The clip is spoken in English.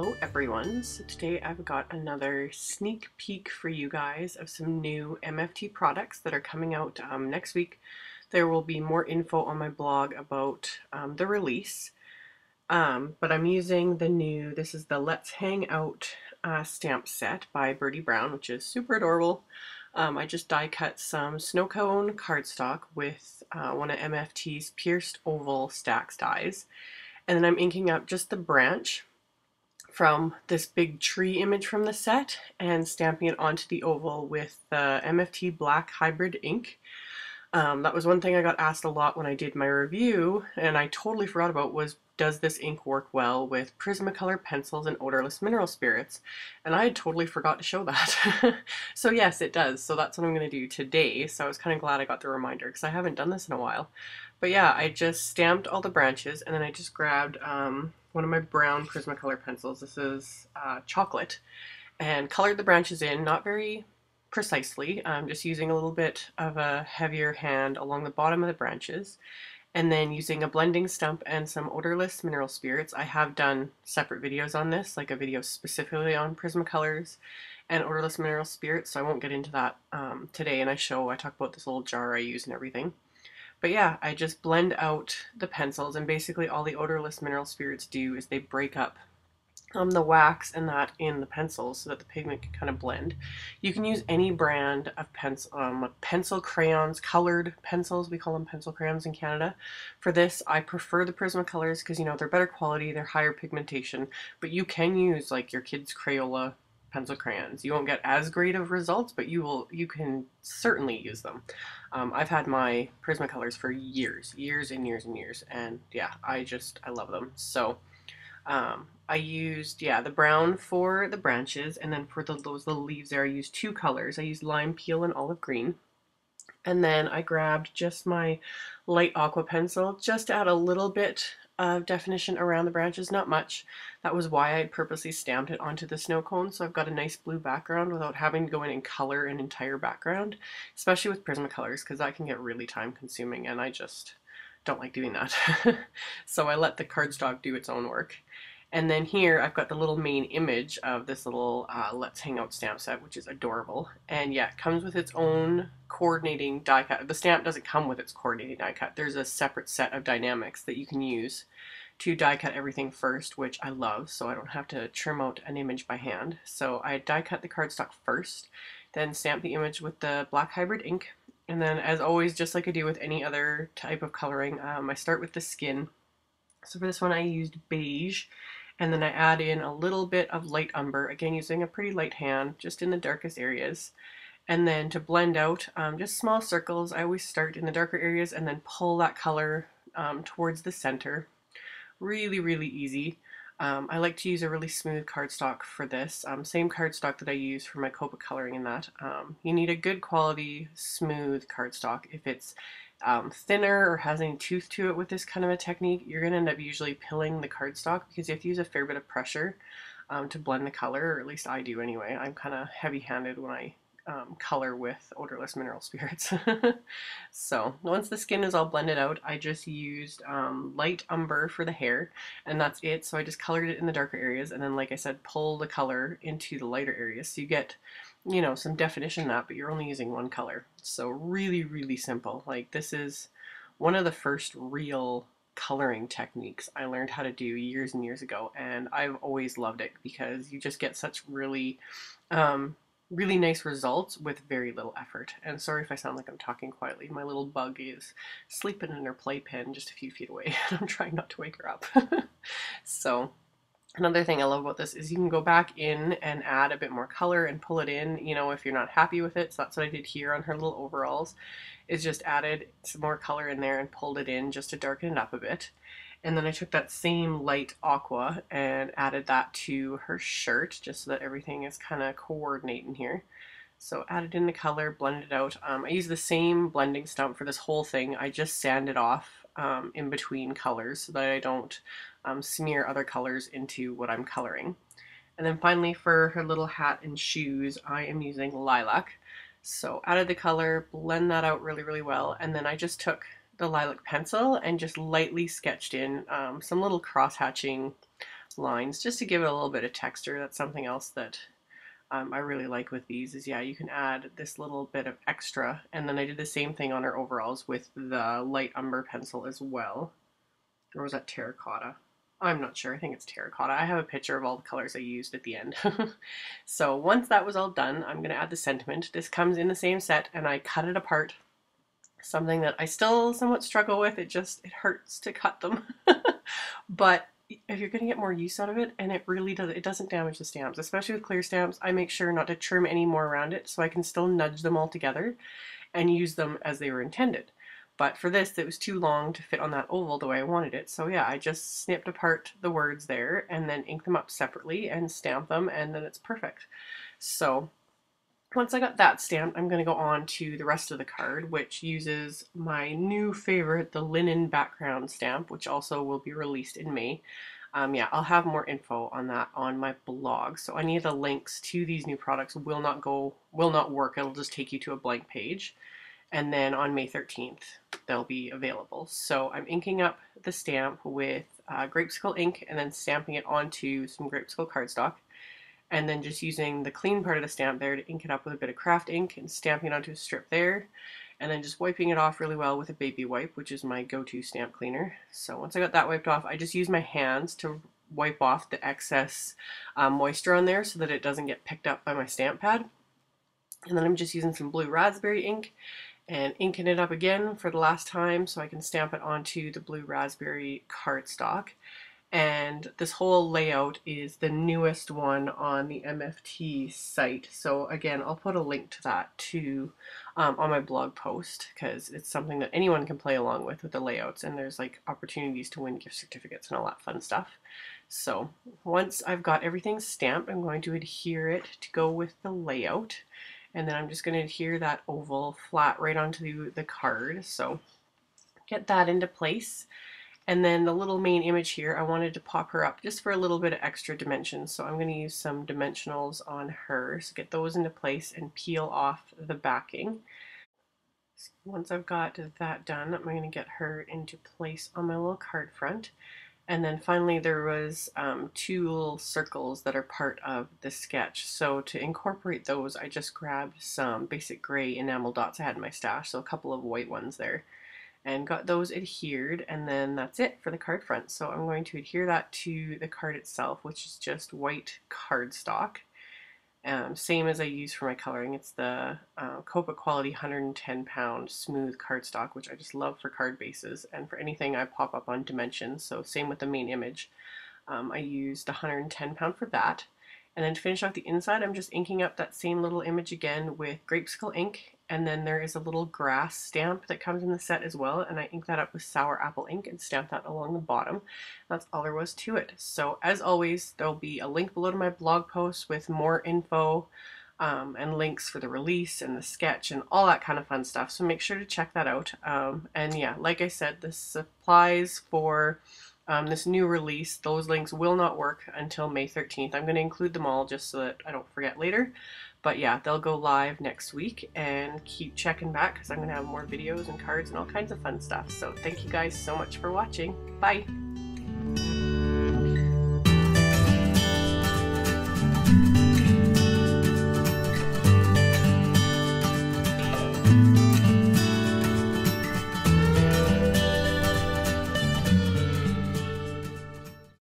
Hello everyone, so today I've got another sneak peek for you guys of some new MFT products that are coming out next week. There will be more info on my blog about the release, but I'm using this is the Let's Hang Out stamp set by Birdie Brown, which is super adorable. I just die cut some snow cone cardstock with one of MFT's pierced oval stacks dies, and then I'm inking up just the branch from this big tree image from the set and stamping it onto the oval with the MFT black hybrid ink. That was one thing I got asked a lot when I did my review, and I totally forgot about, was does this ink work well with Prismacolor pencils and odorless mineral spirits? And I had totally forgot to show that. So yes, it does. So that's what I'm going to do today. So I was kind of glad I got the reminder because I haven't done this in a while. But yeah, I just stamped all the branches and then I just grabbed one of my brown Prismacolor pencils. This is chocolate, and colored the branches in, not very precisely, just using a little bit of a heavier hand along the bottom of the branches, and then using a blending stump and some odorless mineral spirits. I have done separate videos on this, like a video specifically on Prismacolors and odorless mineral spirits, so I won't get into that today, and I talk about this little jar I use and everything. But yeah, I just blend out the pencils, and basically all the odorless mineral spirits do is they break up the wax and that in the pencils so that the pigment can kind of blend. You can use any brand of pencil crayons, colored pencils. We call them pencil crayons in Canada. For this, I prefer the Prismacolors because, you know, they're better quality, they're higher pigmentation, but you can use like your kids' Crayola pencil crayons. You won't get as great of results, but you can certainly use them. I've had my Prismacolors for years and years, and yeah, I love them. So I used, the brown for the branches, and then for the little leaves there, I used two colors. I used lime peel and olive green. And then I grabbed just my light aqua pencil just to add a little bit of definition around the branches, not much. That was why I purposely stamped it onto the snow cone, so I've got a nice blue background without having to go in and color an entire background, especially with Prismacolors, because that can get really time consuming, and I just don't like doing that. So I let the cardstock do its own work. And then here I've got the little main image of this little Let's Hang Out stamp set, which is adorable. And yeah, it comes with its own coordinating die cut. The stamp doesn't come with its coordinating die cut. There's a separate set of dynamics that you can use to die cut everything first, which I love, so I don't have to trim out an image by hand. So I die cut the cardstock first, then stamp the image with the black hybrid ink. And then, as always, just like I do with any other type of coloring, I start with the skin. So for this one I used beige, and then I add in a little bit of light umber, again using a pretty light hand, just in the darkest areas. And then to blend out, just small circles. I always start in the darker areas and then pull that color towards the center. Really easy. I like to use a really smooth cardstock for this, same cardstock that I use for my Copa coloring in that. You need a good quality smooth cardstock. If it's thinner or has any tooth to it with this kind of a technique, you're going to end up usually pilling the cardstock because you have to use a fair bit of pressure to blend the color, or at least I do anyway. I'm kind of heavy-handed when I color with odorless mineral spirits. So once the skin is all blended out, I just used light umber for the hair, and that's it. So I just colored it in the darker areas, and then, like I said, pull the color into the lighter areas, so you get, you know, some definition in that, but you're only using one color. So really simple. Like, this is one of the first real coloring techniques I learned how to do years and years ago, and I've always loved it because you just get such really nice results with very little effort. And sorry if I sound like I'm talking quietly. My little bug is sleeping in her playpen just a few feet away, and I'm trying not to wake her up. So another thing I love about this is you can go back in and add a bit more color and pull it in, you know, if you're not happy with it. So that's what I did here on her little overalls, is just added some more color in there and pulled it in just to darken it up a bit. And then I took that same light aqua and added that to her shirt just so that everything is kind of coordinating here. So added in the color, blended it out. I use the same blending stump for this whole thing. I just sand it off in between colors so that I don't smear other colors into what I'm coloring. And then finally, for her little hat and shoes, I am using lilac. So added the color, blend that out really well, and then I just took the lilac pencil and just lightly sketched in some little cross-hatching lines just to give it a little bit of texture. That's something else that I really like with these is, yeah, you can add this little bit of extra. And then I did the same thing on her overalls with the light umber pencil as well. Or was that terracotta? I'm not sure. I think it's terracotta. I have a picture of all the colors I used at the end. So once that was all done, I'm going to add the sentiment. This comes in the same set and I cut it apart. Something that I still somewhat struggle with. It hurts to cut them. But if you're going to get more use out of it, and it doesn't damage the stamps, especially with clear stamps, I make sure not to trim any more around it so I can still nudge them all together and use them as they were intended. But for this, it was too long to fit on that oval the way I wanted it. So yeah, I just snipped apart the words there and then inked them up separately and stamped them, and then it's perfect. So once I got that stamped, I'm going to go on to the rest of the card, which uses my new favorite, the linen background stamp, which also will be released in May. Yeah, I'll have more info on that on my blog. So any of the links to these new products will not work. It'll just take you to a blank page. And then on May 13th, they'll be available. So I'm inking up the stamp with grapesicle ink and then stamping it onto some grapesicle cardstock. And then just using the clean part of the stamp there to ink it up with a bit of craft ink and stamping it onto a strip there. And then just wiping it off really well with a baby wipe, which is my go-to stamp cleaner. So once I got that wiped off, I just use my hands to wipe off the excess moisture on there so that it doesn't get picked up by my stamp pad. And then I'm just using some blue raspberry ink and inking it up again for the last time so I can stamp it onto the blue raspberry cardstock. And this whole layout is the newest one on the MFT site. So again, I'll put a link to that too on my blog post, because it's something that anyone can play along with the layouts, and there's like opportunities to win gift certificates and all that fun stuff. So once I've got everything stamped, I'm going to adhere it to go with the layout. And then I'm just going to adhere that oval flat right onto the card. So get that into place. And then the little main image here, I wanted to pop her up just for a little bit of extra dimension. So I'm going to use some dimensionals on her. So get those into place and peel off the backing. Once I've got that done, I'm going to get her into place on my little card front. And then finally there was two little circles that are part of the sketch. So to incorporate those, I just grabbed some basic gray enamel dots I had in my stash, so a couple of white ones there, and got those adhered, and then that's it for the card front. So I'm going to adhere that to the card itself, which is just white cardstock. Same as I use for my coloring. It's the Copa Quality 110 pound smooth cardstock, which I just love for card bases and for anything I pop up on dimensions. So same with the main image. I used 110 pound for that. And then to finish off the inside, I'm just inking up that same little image again with grapesicle ink. And then there is a little grass stamp that comes in the set as well, and I ink that up with sour apple ink and stamp that along the bottom. That's all there was to it. So as always, there'll be a link below to my blog post with more info and links for the release and the sketch and all that kind of fun stuff. So make sure to check that out. And yeah, like I said, the supplies for this new release, those links will not work until May 13th. I'm going to include them all just so that I don't forget later. But yeah, they'll go live next week, and keep checking back because I'm going to have more videos and cards and all kinds of fun stuff. So thank you guys so much for watching. Bye!